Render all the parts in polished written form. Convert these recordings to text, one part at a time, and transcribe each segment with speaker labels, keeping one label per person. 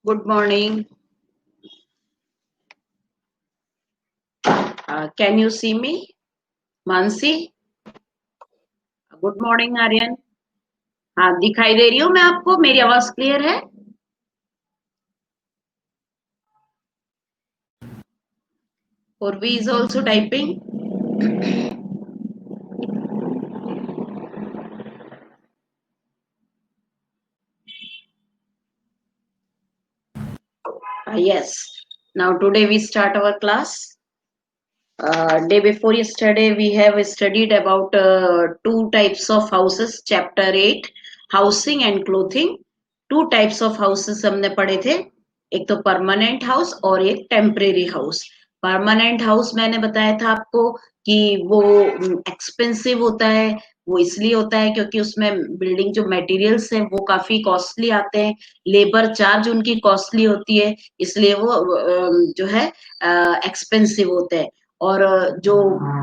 Speaker 1: Good morning. Can you see me? Mansi, good morning Aryan. हाँ, दिखाई दे रही हूँ मैं आपको, मेरी आवाज क्लियर है? Urvi is also typing. Yes. Now today we start our class. Day before yesterday we have studied about two types of houses. Chapter 8, housing and clothing. Two types of houses हमने पढ़े थे। एक तो permanent house और एक temporary house. Permanent house मैंने बताया था आपको कि वो एक्सपेंसिव होता है। वो इसलिए होता है क्योंकि उसमें बिल्डिंग जो मटेरियल्स हैं वो काफी कॉस्टली आते हैं, लेबर चार्ज उनकी कॉस्टली होती है, इसलिए वो जो है एक्सपेंसिव होते हैं। और जो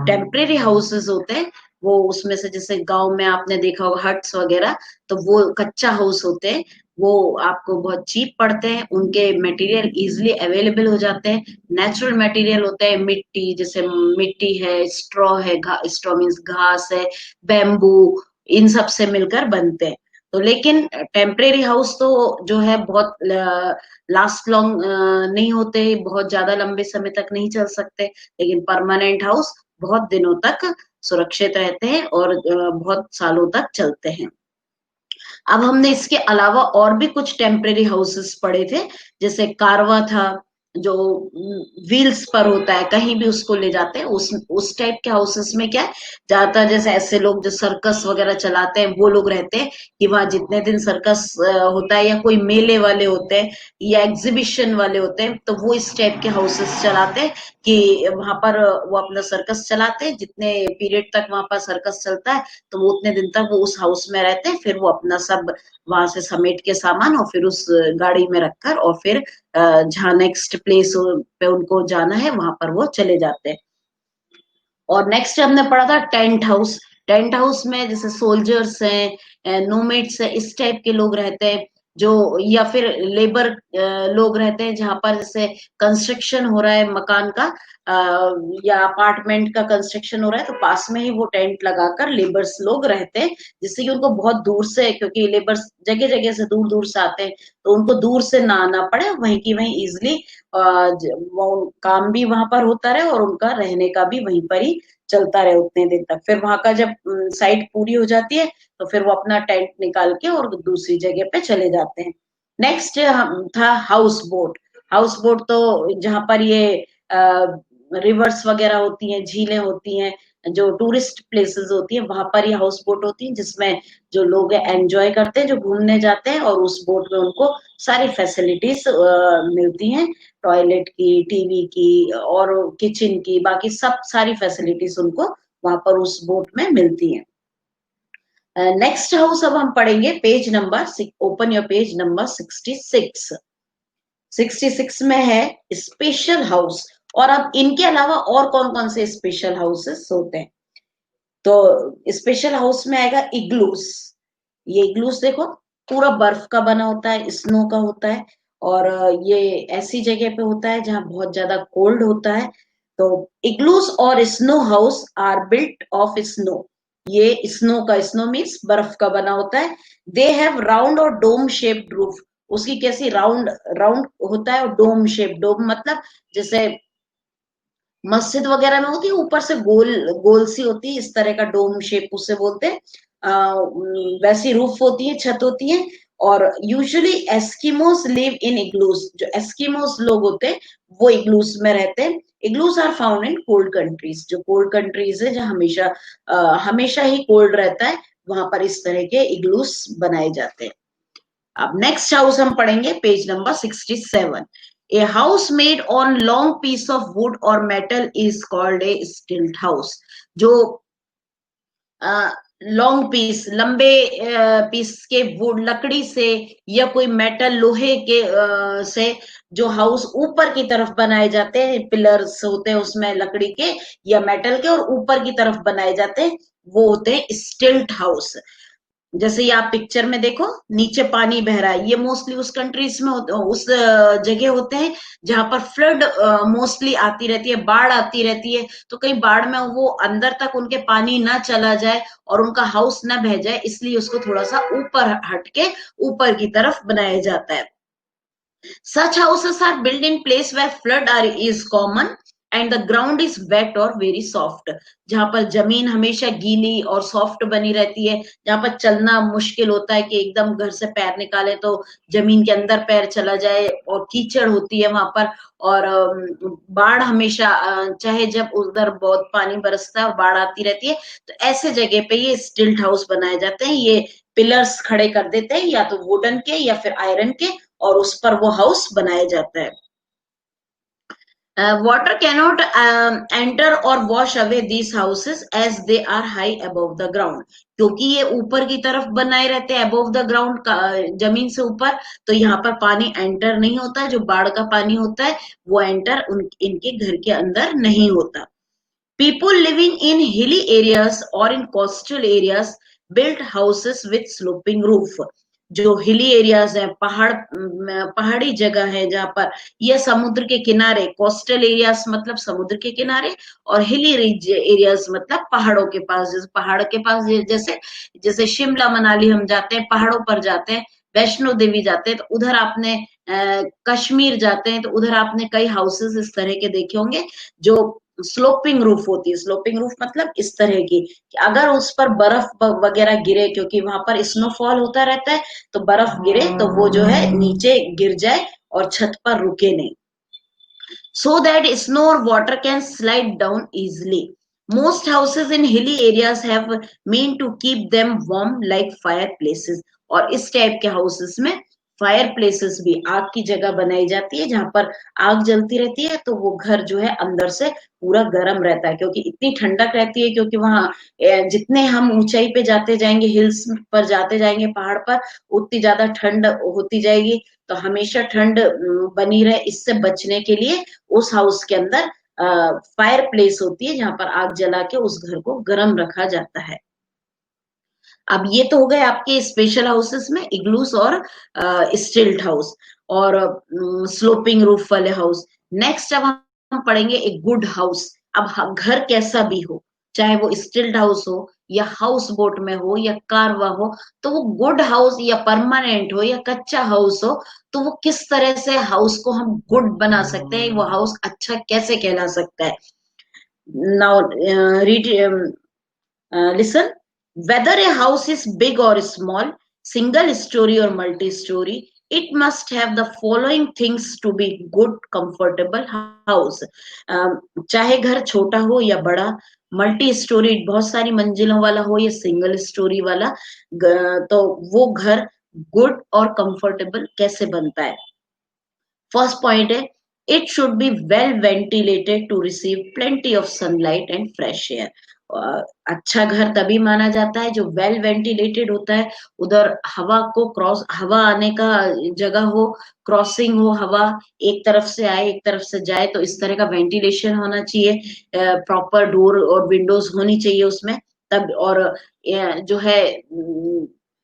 Speaker 1: टेम्परेरी हाउसेस होते हैं वो उसमें से, जैसे गांव में आपने देखा होगा हट्स वगैरह, तो वो कच्चा हाउस होते हैं, वो आपको बहुत चीप पड़ते हैं, उनके मटेरियल इजीली अवेलेबल हो जाते हैं, नेचुरल मटेरियल होते हैं, मिट्टी, जैसे मिट्टी है, स्ट्रॉ है, स्ट्रॉ मीन्स घास है, बैम्बू, इन सब से मिलकर बनते हैं। तो लेकिन टेम्परेरी हाउस तो जो है बहुत लास्ट लॉन्ग नहीं होते, बहुत ज्यादा लंबे समय तक नहीं चल सकते, लेकिन परमानेंट हाउस बहुत दिनों तक सुरक्षित रहते हैं और बहुत सालों तक चलते हैं। अब हमने इसके अलावा और भी कुछ टेम्परेरी हाउसेस पढ़े थे, जैसे कारवा था, जो व्हील्स पर होता है, कहीं भी उसको ले जाते हैं, उस टाइप के हाउसेस में क्या है, ज्यादातर जैसे ऐसे लोग जो सर्कस वगैरह चलाते हैं वो लोग रहते हैं कि वहां जितने दिन सर्कस होता है, या कोई मेले वाले होते हैं या एग्जीबिशन वाले होते हैं, तो वो इस टाइप के हाउसेस चलाते हैं कि वहां पर वो अपना सर्कस चलाते हैं, जितने पीरियड तक वहां पर सर्कस चलता है तो वो उतने दिन तक वो उस हाउस में रहते हैं, फिर वो अपना सब वहां से समेट के सामान और फिर उस गाड़ी में रखकर और फिर जहाँ नेक्स्ट प्लेस पे उनको जाना है वहां पर वो चले जाते हैं। और नेक्स्ट हमने पढ़ा था टेंट हाउस। टेंट हाउस में जैसे सोल्जर्स हैं, नोमेड्स हैं, इस टाइप के लोग रहते हैं, जो या फिर लेबर लोग रहते हैं, जहां पर जैसे कंस्ट्रक्शन हो रहा है मकान का, या अपार्टमेंट का कंस्ट्रक्शन हो रहा है, तो पास में ही वो टेंट लगाकर लेबर्स लोग रहते हैं, जिससे कि उनको बहुत दूर से, क्योंकि लेबर्स जगह जगह से दूर दूर से आते हैं, तो उनको दूर से ना आना पड़े, वहीं की वहीं इजिली वो काम भी वहां पर होता रहे और उनका रहने का भी वहीं पर ही चलता रहे उतने दिन तक। फिर वहां का जब साइट पूरी हो जाती है तो फिर वो अपना टेंट निकाल के और दूसरी जगह पे चले जाते हैं। नेक्स्ट था हाउस बोट। हाउस बोट तो जहां पर ये रिवर्स वगैरह होती हैं, झीलें होती हैं, जो टूरिस्ट प्लेसेस होती हैं, वहां पर ये हाउस बोट होती हैं, जिसमें जो लोग एंजॉय करते हैं, जो घूमने जाते हैं, और उस बोट में उनको सारी फैसिलिटीज मिलती हैं, टॉयलेट की, टीवी की और किचन की, बाकी सब सारी फैसिलिटीज उनको वहां पर उस बोट में मिलती हैं। नेक्स्ट हाउस अब हम पढ़ेंगे, page number, open your page number 66। 66 में है स्पेशल हाउस। और अब इनके अलावा और कौन कौन से स्पेशल हाउसेस होते हैं, तो स्पेशल हाउस में आएगा इग्लूस। ये इग्लूस देखो, पूरा बर्फ का बना होता है, स्नो का होता है, और ये ऐसी जगह पे होता है जहां बहुत ज्यादा कोल्ड होता है। तो इग्लूस और snow house are built of snow. ये स्नो का, स्नो मीन्स बर्फ का बना होता है। दे हैव राउंड और डोम शेप्ड रूफ। उसकी कैसी राउंड राउंड होता है, और डोम शेप, डोम मतलब जैसे मस्जिद वगैरह में होती है, ऊपर से गोल गोल सी होती है, इस तरह का डोम शेप उसे बोलते हैं। वैसी रूफ होती है, छत होती है। और usually Eskimos live in igloos. जो एस्किमोस लोग होते हैं वो इग्लूस में रहते हैं। Igloos are found in cold countries. जो कोल्ड कंट्रीज है, जहाँ हमेशा हमेशा ही कोल्ड रहता है, वहां पर इस तरह के इग्लूस बनाए जाते हैं। अब नेक्स्ट हाउस हम पढ़ेंगे, page number 67। A house made on long piece of wood or metal is called a stilt house. जो लॉन्ग पीस, लंबे पीस के वुड, लकड़ी से या कोई मेटल, लोहे के से जो हाउस ऊपर की तरफ बनाए जाते हैं, पिलर्स होते हैं उसमें लकड़ी के या मेटल के, और ऊपर की तरफ बनाए जाते हैं, वो होते हैं स्टिल्ट हाउस। जैसे ये आप पिक्चर में देखो, नीचे पानी बह रहा है, ये मोस्टली उस कंट्रीज में उस जगह होते हैं जहां पर फ्लड मोस्टली आती रहती है, बाढ़ आती रहती है। तो कहीं बाढ़ में वो अंदर तक उनके पानी ना चला जाए और उनका हाउस ना बह जाए, इसलिए उसको थोड़ा सा ऊपर हटके ऊपर की तरफ बनाया जाता है। Such houses are built in place where flood are is common and the ground is wet or very soft. जहां पर जमीन हमेशा गीली और सॉफ्ट बनी रहती है, जहां पर चलना मुश्किल होता है कि एकदम घर से पैर निकाले तो जमीन के अंदर पैर चला जाए, और कीचड़ होती है वहां पर। और बाढ़ हमेशा चाहे जब उधर बहुत पानी बरसता है और बाढ़ आती रहती है, तो ऐसे जगह पे ये स्टिल्ट हाउस बनाए जाते हैं। ये पिलर्स खड़े कर देते हैं, या तो वुडन के या फिर आयरन के, और उस पर वो हाउस बनाया जाता है। वाटर कैनॉट एंटर और wash away these houses as they are high above the ground, क्योंकि ये ऊपर की तरफ बनाए रहते हैं, अबव द ग्राउंड, जमीन से ऊपर। तो यहाँ पर पानी एंटर नहीं होता है, जो बाढ़ का पानी होता है वो एंटर इनके घर के अंदर नहीं होता। People living in hilly areas or in coastal areas built houses with sloping roof. जो हिली एरियाज है, पहाड़ी जगह है जहां पर, यह समुद्र के किनारे, कोस्टल एरियाज मतलब समुद्र के किनारे, और हिली एरियाज मतलब पहाड़ों के पास। जैसे पहाड़ के पास, जैसे जैसे शिमला मनाली हम जाते हैं, पहाड़ों पर जाते हैं, वैष्णो देवी जाते हैं, तो उधर आपने कश्मीर जाते हैं तो उधर आपने कई हाउसेस इस तरह के देखे होंगे जो स्लोपिंग रूफ होती है। स्लोपिंग रूफ मतलब इस तरह की कि अगर उस पर बर्फ वगैरह गिरे, क्योंकि वहां पर स्नोफॉल होता रहता है, तो बर्फ गिरे तो वो जो है नीचे गिर जाए और छत पर रुके नहीं, so that snow or water can slide down easily. Most houses in hilly areas have mean to keep them warm like fireplaces. और इस टाइप के हाउसेस में फायर प्लेसेस भी, आग की जगह बनाई जाती है जहां पर आग जलती रहती है, तो वो घर जो है अंदर से पूरा गर्म रहता है, क्योंकि इतनी ठंडक रहती है। क्योंकि वहां जितने हम ऊंचाई पे जाते जाएंगे, हिल्स पर जाते जाएंगे, पहाड़ पर, उतनी ज्यादा ठंड होती जाएगी। तो हमेशा ठंड बनी रहे, इससे बचने के लिए उस हाउस के अंदर फायर प्लेस होती है जहां पर आग जला के उस घर को गर्म रखा जाता है। अब ये तो हो गए आपके स्पेशल हाउसेस में इग्लूस और स्टिल्ट हाउस और स्लोपिंग रूफ वाले हाउस। नेक्स्ट अब हम पढ़ेंगे एक गुड हाउस। अब घर कैसा भी हो, चाहे वो स्टिल्ट हाउस हो या हाउस बोट में हो या कारवा हो, तो वो गुड हाउस या परमानेंट हो या कच्चा हाउस हो, तो वो किस तरह से हाउस को हम गुड बना सकते हैं, वो हाउस अच्छा कैसे कहला सकता है। Now read, listen, whether a house is big or small, single story or multi story, it must have the following things to be good comfortable house. चाहे घर छोटा हो या बड़ा, मल्टी स्टोरी बहुत सारी मंजिलों वाला हो या सिंगल स्टोरी वाला, तो वो घर गुड और कंफर्टेबल कैसे बनता है। फर्स्ट पॉइंट है, it should be well ventilated to receive plenty of sunlight and fresh air. अच्छा घर तभी माना जाता है जो वेल वेंटिलेटेड होता है, उधर हवा को क्रॉस, हवा आने का जगह हो, क्रॉसिंग हो, हवा एक तरफ से आए एक तरफ से जाए, तो इस तरह का वेंटिलेशन होना चाहिए। प्रॉपर डोर और विंडोज होनी चाहिए उसमें तब। और जो है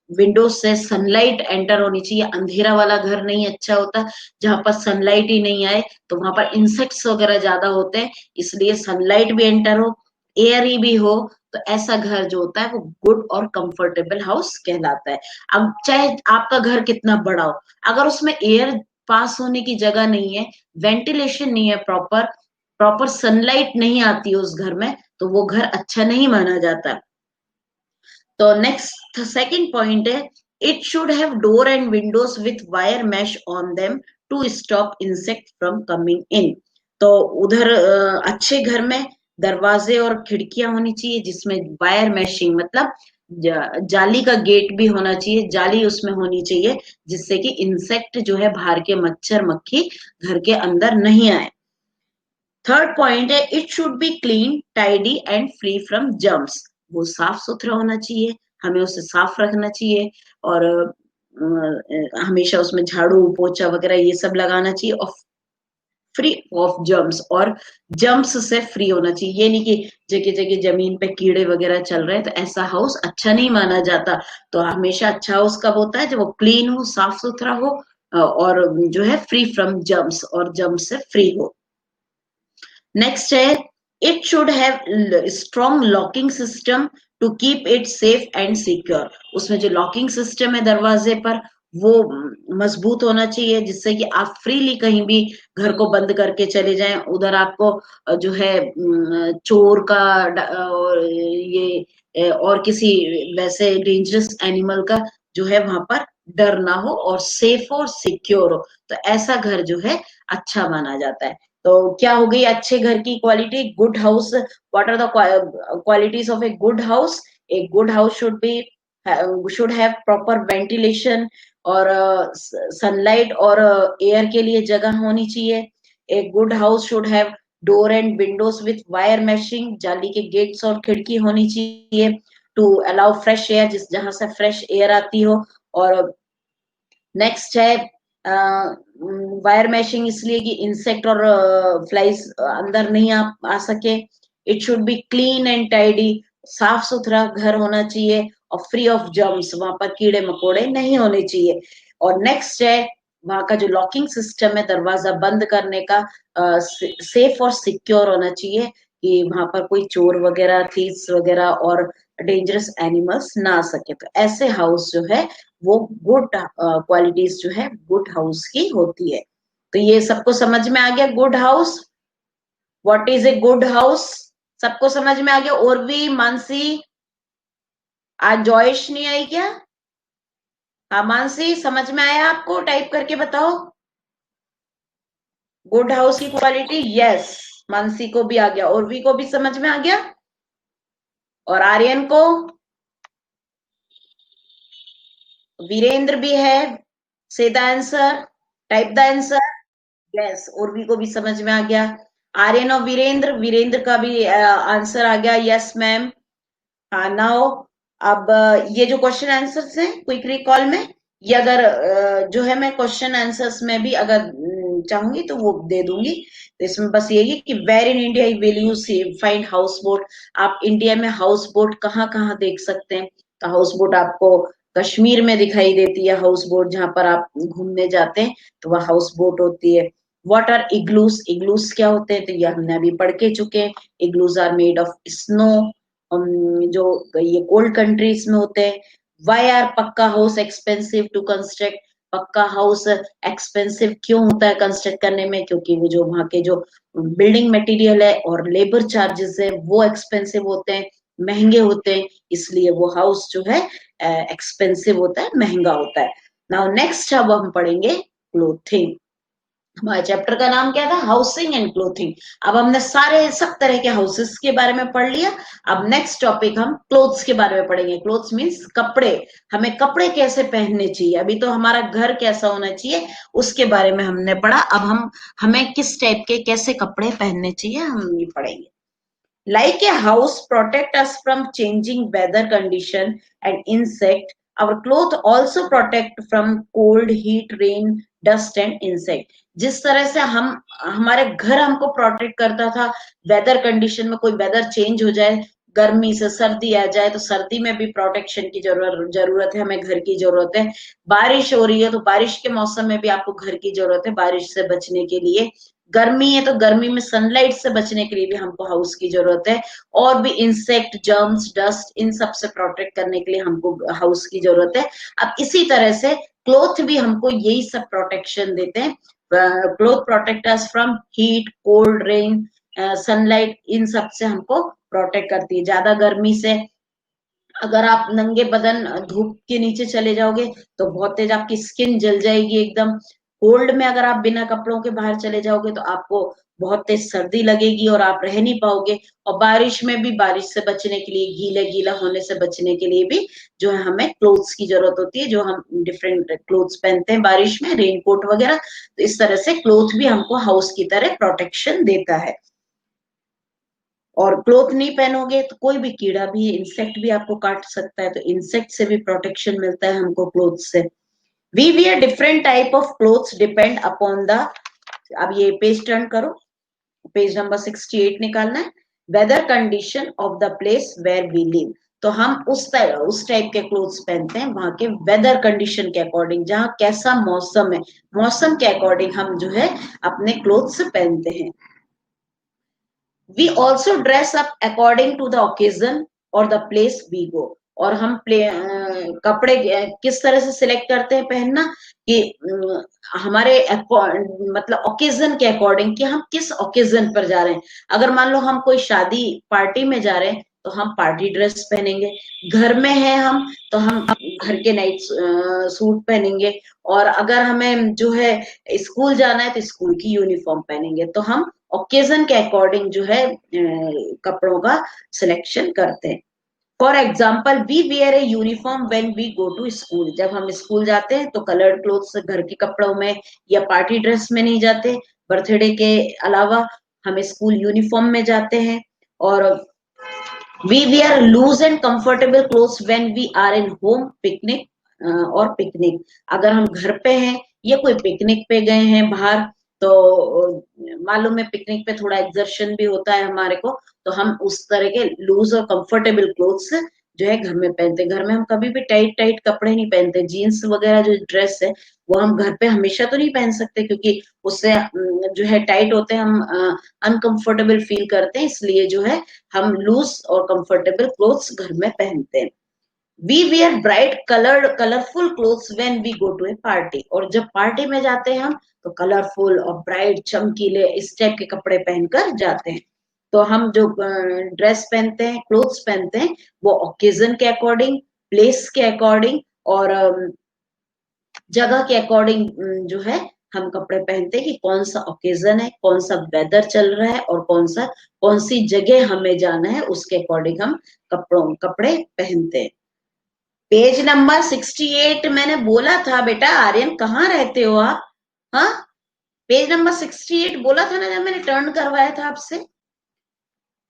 Speaker 1: विंडोज से सनलाइट एंटर होनी चाहिए। अंधेरा वाला घर नहीं अच्छा होता, जहां पर सनलाइट ही नहीं आए, तो वहां पर इंसेक्ट्स वगैरह ज्यादा होते हैं, इसलिए सनलाइट भी एंटर हो, एयर ही भी हो, तो ऐसा घर जो होता है वो गुड और कंफर्टेबल हाउस कहलाता है। अब चाहे आपका घर कितना बड़ा हो, अगर उसमें एयर पास होने की जगह नहीं है, वेंटिलेशन नहीं है, प्रॉपर प्रॉपर सनलाइट नहीं आती है उस घर में, तो वो घर अच्छा नहीं माना जाता। तो नेक्स्ट सेकंड पॉइंट है, it should have door and windows with wire mesh on them to stop insect from coming in. तो उधर अच्छे घर में दरवाजे और खिड़कियां होनी चाहिए जिसमें वायर मैशिंग मतलब जाली का गेट भी होना चाहिए, जाली उसमें होनी चाहिए, जिससे कि इंसेक्ट जो है, बाहर के मच्छर मक्खी घर के अंदर नहीं आए। थर्ड पॉइंट है, it should B clean tidy and free from germs. वो साफ सुथरा होना चाहिए, हमें उसे साफ रखना चाहिए, और हमेशा उसमें झाड़ू पोछा वगैरह ये सब लगाना चाहिए। और फ्री ऑफ जर्म्स, और जर्म्स से फ्री होना चाहिए। ये नहीं कि जगह जगह जमीन पे कीड़े वगैरह चल रहे हैं, तो ऐसा हाउस अच्छा नहीं माना जाता। तो हमेशा अच्छा हाउस कब होता है, जब वो क्लीन हो, साफ सुथरा हो, और जो है फ्री फ्रॉम जर्म्स, और जर्म्स से फ्री हो। नेक्स्ट है, it should have strong locking system to keep it safe and secure. उसमें जो लॉकिंग सिस्टम है दरवाजे पर, वो मजबूत होना चाहिए, जिससे कि आप फ्रीली कहीं भी घर को बंद करके चले जाएं। उधर आपको जो है चोर का और ये और किसी वैसे डेंजरस एनिमल का जो है वहां पर डर ना हो, और सेफ और सिक्योर हो। तो ऐसा घर जो है अच्छा माना जाता है। तो क्या हो गई अच्छे घर की quality? Good house. What are the qualities of a good house? A good house should have proper ventilation, और सनलाइट और एयर के लिए जगह होनी चाहिए। A good house should have door and windows with wire meshing, जाली के gets और खिड़की होनी चाहिए, टू अलाउ फ्रेश एयर, जिस जहां से फ्रेश एयर आती हो। और नेक्स्ट है वायर मैशिंग, इसलिए कि इंसेक्ट और फ्लाइज अंदर नहीं आ सके। It should B clean and tidy, साफ सुथरा घर होना चाहिए, और फ्री ऑफ जर्म्स, वहां पर कीड़े मकोड़े नहीं होने चाहिए। और नेक्स्ट है, वहां का जो लॉकिंग सिस्टम है दरवाजा बंद करने का, सेफ और सिक्योर होना चाहिए, कि वहां पर कोई चोर वगैरह, थीव्स वगैरह और डेंजरस एनिमल्स ना आ सके। तो ऐसे हाउस जो है वो गुड क्वालिटीज जो है गुड हाउस की होती है। तो ये सबको समझ में आ गया good house, what is a good house? सबको समझ में आ गया? और भी मानसी, आज जॉइश नहीं आई क्या? हाँ मानसी, समझ में आया आपको? टाइप करके बताओ गुड हाउस की क्वालिटी। यस, मानसी को भी आ गया, और भी को भी समझ में आ गया, और आर्यन को, वीरेंद्र भी है। से the answer, type the answer. Yes, Urvi को भी समझ में आ गया। आर्यन और वीरेंद्र, वीरेंद्र का भी आंसर आ गया। Yes ma'am. हाँ नाउ, अब ये जो क्वेश्चन आंसर्स हैं क्विक रिकॉल में, ये अगर जो है मैं क्वेश्चन आंसर्स में भी अगर चाहूंगी तो वो दे दूंगी। तो इसमें बस यही है कि where in India will you see find houseboat? आप इंडिया में हाउस बोट कहाँ कहाँ देख सकते हैं? तो हाउस बोट आपको कश्मीर में दिखाई देती है। हाउस बोट जहां पर आप घूमने जाते हैं तो वह हाउस बोट होती है। What are igloos? इग्लूस क्या होते हैं? तो ये हमने अभी पढ़ के चुके हैं। Igloos are made of snow, जो ये कोल्ड कंट्रीज में होते हैं। Why are pucca house expensive to construct? Pucca house expensive क्यों होता है कंस्ट्रक्ट करने में? क्योंकि वो जो वहां के जो बिल्डिंग मटेरियल है और लेबर चार्जेस है वो एक्सपेंसिव होते हैं, महंगे होते हैं, इसलिए वो हाउस जो है एक्सपेंसिव होता है, महंगा होता है। नाउ नेक्स्ट अब हम पढ़ेंगे क्लोथिंग। हमारे चैप्टर का नाम क्या था? Housing and clothing. अब हमने सारे सब तरह के हाउसेस के बारे में पढ़ लिया। अब नेक्स्ट टॉपिक हम क्लोथ्स के बारे में पढ़ेंगे। क्लोथ्स मीन्स कपड़े। हमें कपड़े कैसे पहनने चाहिए? अभी तो हमारा घर कैसा होना चाहिए उसके बारे में हमने पढ़ा। अब हम हमें किस टाइप के कैसे कपड़े पहनने चाहिए हम ये पढ़ेंगे। Like a house protect us from changing weather condition and insect, our clothes also protect from cold, heat, rain, dust and insect. जिस तरह से हम हमारे घर हमको प्रोटेक्ट करता था, वेदर कंडीशन में कोई वेदर चेंज हो जाए, गर्मी से सर्दी आ जाए तो सर्दी में भी प्रोटेक्शन की जरूरत है, हमें घर की जरूरत है। बारिश हो रही है तो बारिश के मौसम में भी आपको घर की जरूरत है बारिश से बचने के लिए। गर्मी है तो गर्मी में सनलाइट से बचने के लिए भी हमको हाउस की जरूरत है। और भी इंसेक्ट, जर्म्स, डस्ट, इन सब से प्रोटेक्ट करने के लिए हमको हाउस की जरूरत है। अब इसी तरह से क्लोथ भी हमको यही सब प्रोटेक्शन देते हैं। Cloth protect us from heat, cold, rain, sunlight, इन सब से हमको प्रोटेक्ट करती है। ज्यादा गर्मी से अगर आप नंगे बदन धूप के नीचे चले जाओगे तो बहुत तेज आपकी स्किन जल जाएगी एकदम। कोल्ड में अगर आप बिना कपड़ों के बाहर चले जाओगे तो आपको बहुत तेज सर्दी लगेगी और आप रह नहीं पाओगे। और बारिश में भी बारिश से बचने के लिए, गीले गीला होने से बचने के लिए भी जो है हमें क्लोथ्स की जरूरत होती है, जो हम डिफरेंट क्लोथ्स पहनते हैं बारिश में, रेनकोट वगैरह। तो इस तरह से क्लोथ भी हमको हाउस की तरह प्रोटेक्शन देता है। और क्लोथ नहीं पहनोगे तो कोई भी कीड़ा भी, इंसेक्ट भी आपको काट सकता है, तो इंसेक्ट से भी प्रोटेक्शन मिलता है हमको क्लोथ से। We wear different type of clothes depend upon the अब ये पेज टर्न करो, पेज नंबर 68 निकालना है। Weather condition of the place where we live, तो हम उस टाइप के क्लोथ्स पहनते हैं वहां के वेदर कंडीशन के अकॉर्डिंग, जहां कैसा मौसम है, मौसम के अकॉर्डिंग हम जो है अपने क्लोथ्स पहनते हैं। We also dress up according to the occasion और द प्लेस वी गो, और हम कपड़े किस तरह से सिलेक्ट करते हैं पहनना, कि हमारे मतलब ओकेजन के अकॉर्डिंग, कि हम किस ओकेजन पर जा रहे हैं। अगर मान लो हम कोई शादी पार्टी में जा रहे हैं तो हम पार्टी ड्रेस पहनेंगे, घर में है हम तो हम घर के नाइट सूट पहनेंगे, और अगर हमें जो है स्कूल जाना है तो स्कूल की यूनिफॉर्म पहनेंगे। तो हम ओकेजन के अकॉर्डिंग जो है कपड़ों का सिलेक्शन करते हैं। For example we wear a uniform when we go to school, जब हम स्कूल जाते हैं तो कलर्ड क्लोथ्स घर के कपड़ों में या पार्टी ड्रेस में नहीं जाते, बर्थडे के अलावा हम स्कूल यूनिफॉर्म में जाते हैं। और we wear loose and comfortable clothes when we are in home picnic और पिकनिक, अगर हम घर पे हैं या कोई पिकनिक पे गए हैं बाहर, तो मालूम है पिकनिक पे थोड़ा एक्सर्शन भी होता है हमारे को, तो हम उस तरह के लूज और कंफर्टेबल क्लोथ्स जो है घर में पहनते हैं। घर में हम कभी भी टाइट टाइट कपड़े नहीं पहनते, जीन्स वगैरह जो ड्रेस है वो हम घर पे हमेशा तो नहीं पहन सकते, क्योंकि उससे जो है टाइट होते हैं, हम अनकंफर्टेबल फील करते हैं, इसलिए जो है हम लूज और कंफर्टेबल क्लोथ्स घर में पहनते हैं। We wear bright coloured colourful clothes when we go to a party, और जब पार्टी में जाते हैं हम तो कलरफुल और ब्राइट चमकीले इस टाइप के कपड़े पहनकर जाते हैं। तो हम जो ड्रेस पहनते हैं, क्लोथ्स पहनते हैं, वो ओकेजन के अकॉर्डिंग, प्लेस के अकॉर्डिंग और जगह के अकॉर्डिंग जो है हम कपड़े पहनते हैं, कि कौन सा ओकेजन है, कौन सा वेदर चल रहा है, और कौन सी जगह हमें जाना है, उसके अकॉर्डिंग हम कपड़े पहनते हैं। पेज नंबर 68 मैंने बोला था बेटा, आर्यन कहाँ रहते हो आप? हाँ, पेज नंबर 68 बोला था ना जब मैंने टर्न करवाया था आपसे।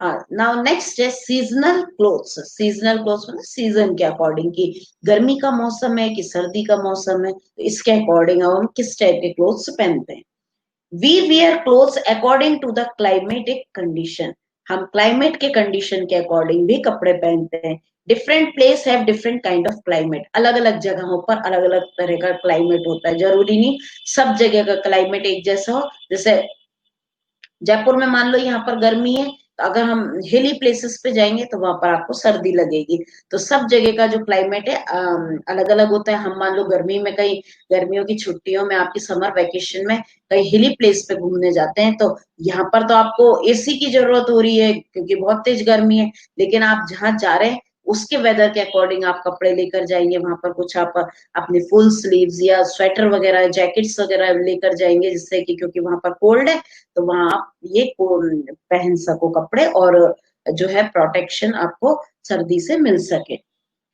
Speaker 1: नाउ नेक्स्ट है सीजनल क्लोथ्स। सीजनल क्लोथ्स मतलब सीजन के अकॉर्डिंग, की गर्मी का मौसम है कि सर्दी का मौसम है, तो इसके अकॉर्डिंग हम किस टाइप के क्लोथ्स पहनते हैं। We wear clothes according to the climatic condition, हम क्लाइमेट के कंडीशन के अकॉर्डिंग भी कपड़े पहनते हैं। Different place have different kind of climate, अलग अलग जगहों पर अलग अलग तरह का क्लाइमेट होता है, जरूरी नहीं सब जगह का क्लाइमेट एक जैसा हो। जैसे जयपुर में मान लो यहाँ पर गर्मी है, तो अगर हम हिली प्लेसेस पे जाएंगे तो वहां पर आपको सर्दी लगेगी। तो सब जगह का जो क्लाइमेट है अलग अलग होता है। हम मान लो गर्मी में कहीं, गर्मियों की छुट्टियों में, आपकी समर वेकेशन में कहीं हिली प्लेस पे घूमने जाते हैं, तो यहाँ पर तो आपको एसी की जरूरत हो रही है क्योंकि बहुत तेज गर्मी है, लेकिन आप जहाँ जा रहे हैं उसके वेदर के अकॉर्डिंग आप कपड़े लेकर जाएंगे। वहां पर कुछ आप अपने फुल स्लीव्स या स्वेटर वगैरह, जैकेट्स वगैरह लेकर जाएंगे, जिससे कि क्योंकि वहां पर कोल्ड है, तो वहां आप ये पहन सको कपड़े, और जो है प्रोटेक्शन आपको सर्दी से मिल सके।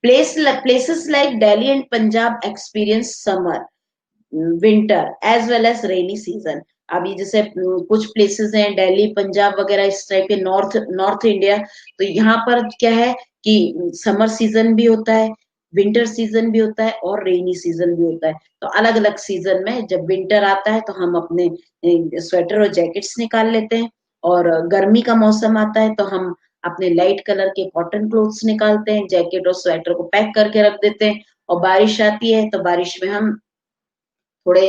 Speaker 1: Places like Delhi and Punjab experience summer, winter as well as rainy season. अभी जैसे कुछ प्लेसेस हैं दिल्ली पंजाब वगैरह इस टाइप के, नॉर्थ नॉर्थ इंडिया, तो यहाँ पर क्या है कि समर सीजन भी होता है, विंटर सीजन भी होता है और रेनी सीजन भी होता है। तो अलग अलग सीजन में जब विंटर आता है तो हम अपने स्वेटर और जैकेट्स निकाल लेते हैं, और गर्मी का मौसम आता है तो हम अपने लाइट कलर के कॉटन क्लोथ्स निकालते हैं, जैकेट और स्वेटर को पैक करके रख देते हैं। और बारिश आती है तो बारिश में हम थोड़े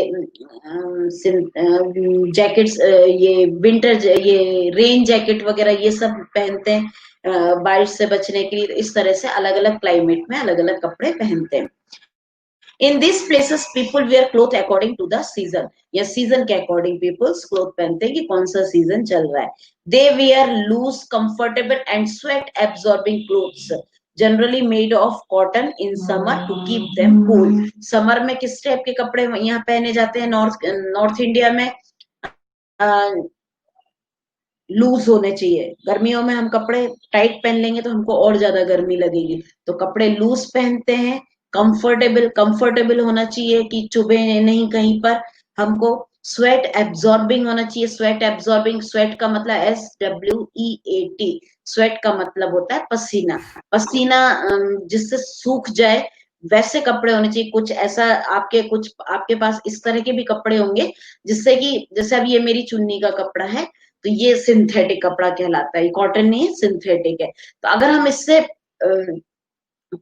Speaker 1: जैकेट्स, ये विंटर, ये रेन जैकेट वगैरह ये सब पहनते हैं बारिश से बचने के लिए। इस तरह से अलग अलग क्लाइमेट में अलग अलग कपड़े पहनते हैं। In this places people wear cloth according to the season, या सीजन के अकॉर्डिंग पीपल्स क्लोथ पहनते हैं कि कौन सा सीजन चल रहा है। They wear loose comfortable and sweat absorbing clothes generally made of cotton in summer to keep them cool. Summer में किस टाइप के कपड़े यहाँ पहने जाते हैं नॉर्थ इंडिया में? लूज होने चाहिए। गर्मियों में हम कपड़े टाइट पहन लेंगे तो हमको और ज्यादा गर्मी लगेगी, तो कपड़े लूज पहनते हैं। कंफर्टेबल कंफर्टेबल होना चाहिए कि चुभे नहीं कहीं पर हमको। स्वेट एब्जॉर्बिंग होना चाहिए। स्वेट एब्जॉर्बिंग, स्वेट का मतलब SWEAT, स्वेट का मतलब होता है पसीना। पसीना जिससे सूख जाए वैसे कपड़े होने चाहिए। कुछ ऐसा आपके पास इस तरह के भी कपड़े होंगे जिससे कि जैसे अब ये मेरी चुन्नी का कपड़ा है, तो ये सिंथेटिक कपड़ा कहलाता है, ये कॉटन नहीं है, सिंथेटिक है। तो अगर हम इससे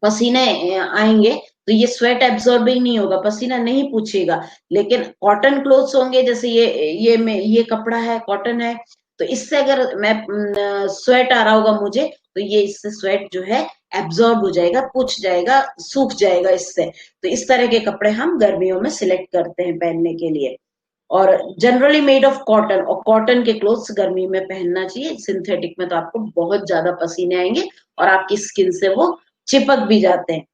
Speaker 1: पसीने आएंगे तो ये स्वेट एब्जॉर्बिंग नहीं होगा, पसीना नहीं पूछेगा। लेकिन कॉटन क्लोथ्स होंगे, जैसे ये कपड़ा है, कॉटन है, तो इससे अगर मैं स्वेट आ रहा होगा मुझे, तो ये इससे स्वेट जो है एब्जॉर्ब हो जाएगा, पूछ जाएगा, सूख जाएगा इससे। तो इस तरह के कपड़े हम गर्मियों में सिलेक्ट करते हैं पहनने के लिए। और जनरली मेड ऑफ कॉटन, और कॉटन के क्लोथ्स गर्मी में पहनना चाहिए। सिंथेटिक में तो आपको बहुत ज्यादा पसीने आएंगे और आपकी स्किन से वो चिपक भी जाते हैं।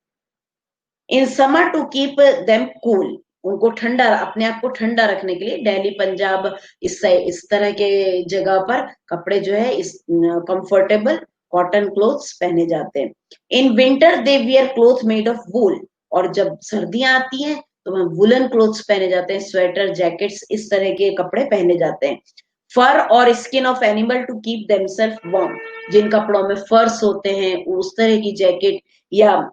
Speaker 1: In summer to keep them cool, उनको ठंडा, अपने आप को ठंडा रखने के लिए दिल्ली, पंजाब, इस तरह के जगह पर कपड़े जो है इस कंफर्टेबल कॉटन क्लोथ्स पहने जाते हैं। In winter they wear cloth made of wool, और जब सर्दियां आती हैं तो वह वुलन क्लोथ्स पहने जाते हैं, स्वेटर, जैकेट्स, इस तरह के कपड़े पहने जाते हैं। फर और skin of animal to keep themselves warm, जिन कपड़ों में फर्स होते हैं, उस तरह की जैकेट या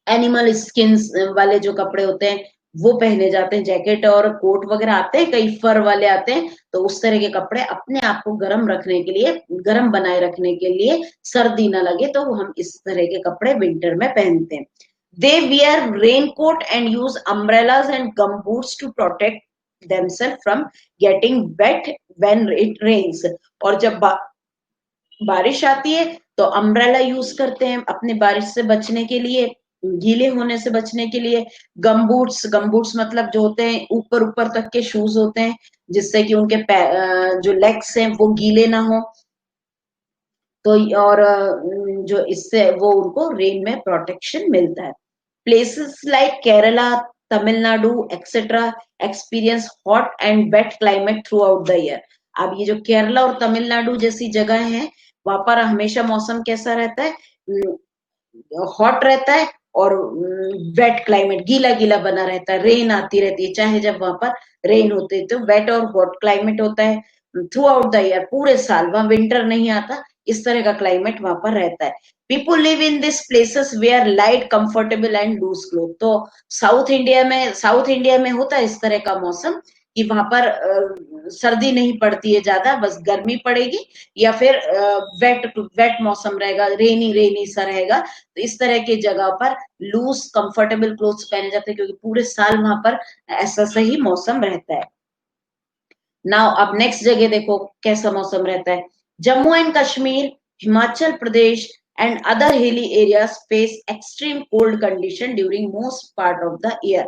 Speaker 1: एनिमल स्किन वाले जो कपड़े होते हैं वो पहने जाते हैं। जैकेट और कोट वगैरह आते हैं, कई फर वाले आते हैं, तो उस तरह के कपड़े अपने आप को गर्म रखने के लिए, गर्म बनाए रखने के लिए, सर्दी ना लगे तो हम इस तरह के कपड़े विंटर में पहनते हैं। They wear raincoat and use umbrellas and gum boots to protect themselves from getting wet when it rains, और जब बारिश आती है तो अम्ब्रेला यूज करते हैं अपने बारिश से बचने के लिए, गीले होने से बचने के लिए। गमबूट्स मतलब जो होते हैं ऊपर ऊपर तक के शूज होते हैं, जिससे कि उनके जो लेग्स हैं वो गीले ना हो। तो और जो इससे वो उनको रेन में प्रोटेक्शन मिलता है। Places like Kerala, Tamil Nadu etcetera experience hot and wet climate throughout the year. अब ये जो केरला और तमिलनाडु जैसी जगह हैं, वहां पर हमेशा मौसम कैसा रहता है, हॉट रहता है, और वेट क्लाइमेट, गीला गीला बना रहता है, रेन आती रहती है, चाहे जब वहां पर रेन होते हैं, तो वेट और हॉट क्लाइमेट होता है थ्रू आउट द ईयर, पूरे साल। वहां विंटर नहीं आता, इस तरह का क्लाइमेट वहां पर रहता है। People live in this places where light, comfortable and loose cloth. तो साउथ इंडिया में होता है इस तरह का मौसम कि वहां पर सर्दी नहीं पड़ती है ज्यादा, बस गर्मी पड़ेगी, या फिर वेट वेट मौसम रहेगा, रेनी रेनी सा रहेगा। तो इस तरह की जगह पर लूज कंफर्टेबल क्लोथ्स पहने जाते हैं, क्योंकि पूरे साल वहां पर ऐसा सही मौसम रहता है। नाउ अब नेक्स्ट जगह देखो कैसा मौसम रहता है। Jammu and Kashmir, Himachal Pradesh and other hilly areas face extreme cold condition during most part of the year.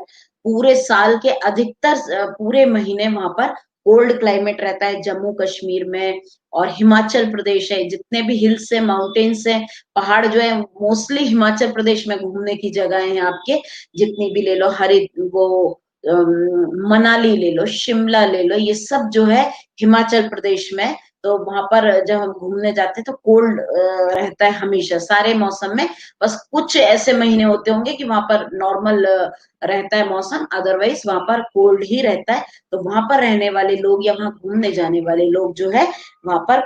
Speaker 1: पूरे साल के अधिकतर पूरे महीने वहां पर कोल्ड क्लाइमेट रहता है जम्मू कश्मीर में। और हिमाचल प्रदेश है, जितने भी हिल्स है, माउंटेन्स है, पहाड़ जो है, मोस्टली हिमाचल प्रदेश में घूमने की जगह है आपके, जितनी भी ले लो, वो मनाली ले लो, शिमला ले लो, ये सब जो है हिमाचल प्रदेश में। तो वहां पर जब हम घूमने जाते हैं तो कोल्ड रहता है हमेशा, सारे मौसम में। बस कुछ ऐसे महीने होते होंगे कि वहां पर नॉर्मल रहता है मौसम, अदरवाइज वहां पर कोल्ड ही रहता है। तो वहां पर रहने वाले लोग या वहां घूमने जाने वाले लोग जो है वहां पर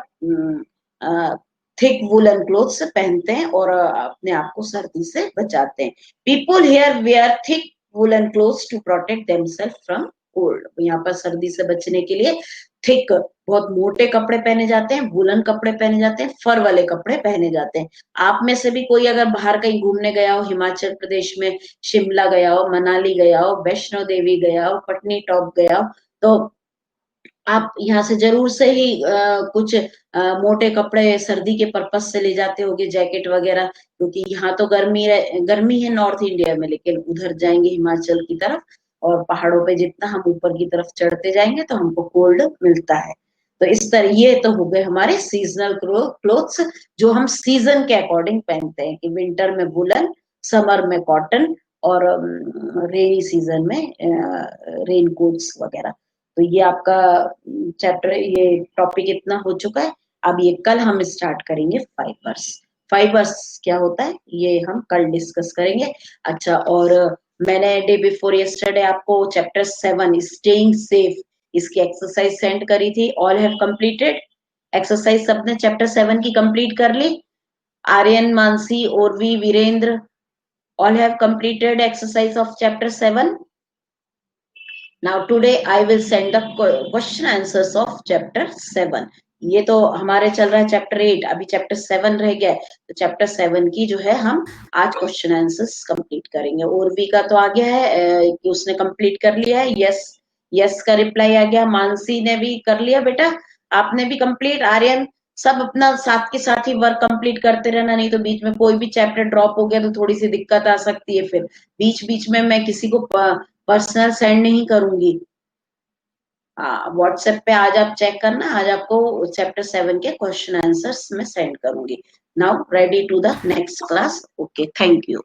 Speaker 1: थिक वुलन क्लोथ्स पहनते हैं और अपने आप को सर्दी से बचाते हैं। People here wear thick woollen clothes to protect themselves from cold. यहाँ पर सर्दी से बचने के लिए थिक, बहुत मोटे कपड़े पहने जाते हैं, वुलन कपड़े पहने जाते हैं, फर वाले कपड़े पहने जाते हैं। आप में से भी कोई अगर बाहर कहीं घूमने गया हो, हिमाचल प्रदेश में शिमला गया हो, मनाली गया हो, वैष्णो देवी गया हो, पटनी टॉप गया हो, तो आप यहाँ से जरूर से ही कुछ मोटे कपड़े सर्दी के पर्पज से ले जाते होगे, जैकेट वगैरह, क्योंकि यहाँ तो गर्मी है नॉर्थ इंडिया में, लेकिन उधर जाएंगे हिमाचल की तरफ और पहाड़ों पे जितना हम ऊपर की तरफ चढ़ते जाएंगे तो हमको कोल्ड मिलता है। तो इस तरह ये तो हो गए हमारे सीजनल क्लोथ्स जो हम सीजन के अकॉर्डिंग पहनते हैं, कि विंटर में वुलन, समर में कॉटन, और रेनी सीजन में रेन कोट्स वगैरह। तो ये आपका चैप्टर, ये टॉपिक इतना हो चुका है। अब ये कल हम स्टार्ट करेंगे फाइबर्स। फाइबर्स क्या होता है ये हम कल डिस्कस करेंगे। अच्छा, और मैंने डे बिफोर यस्टरडे आपको चैप्टर 7 स्टेइंग सेफ, इसकी एक्सरसाइज सेंड करी थी। ऑल हैव कंप्लीटेड एक्सरसाइज, सबने चैप्टर 7 की कंप्लीट कर ली? Aryan, Mansi, ओरवी, Virendra, All have completed exercise of chapter 7. Now today I will send the question answers of chapter 7. ये तो हमारे चल रहा है चैप्टर 8, अभी चैप्टर 7 रह गया है, तो चैप्टर 7 की जो है हम आज क्वेश्चन आंसर्स कंप्लीट करेंगे। उर्वी का तो आ गया है कि उसने कंप्लीट कर लिया है, यस यस का रिप्लाई आ गया। मानसी ने भी कर लिया बेटा, आपने भी कंप्लीट। आर्यन, सब अपना साथ के साथ ही वर्क कंप्लीट करते रहना, नहीं तो बीच में कोई भी चैप्टर ड्रॉप हो गया तो थोड़ी सी दिक्कत आ सकती है। फिर बीच बीच में मैं किसी को पर्सनल सेंड नहीं करूंगी। व्हाट्सएप पे आज आप चेक करना, आज आपको चैप्टर 7 के क्वेश्चन आंसर्स मैं सेंड करूंगी। Now ready to the next class. Okay, thank you.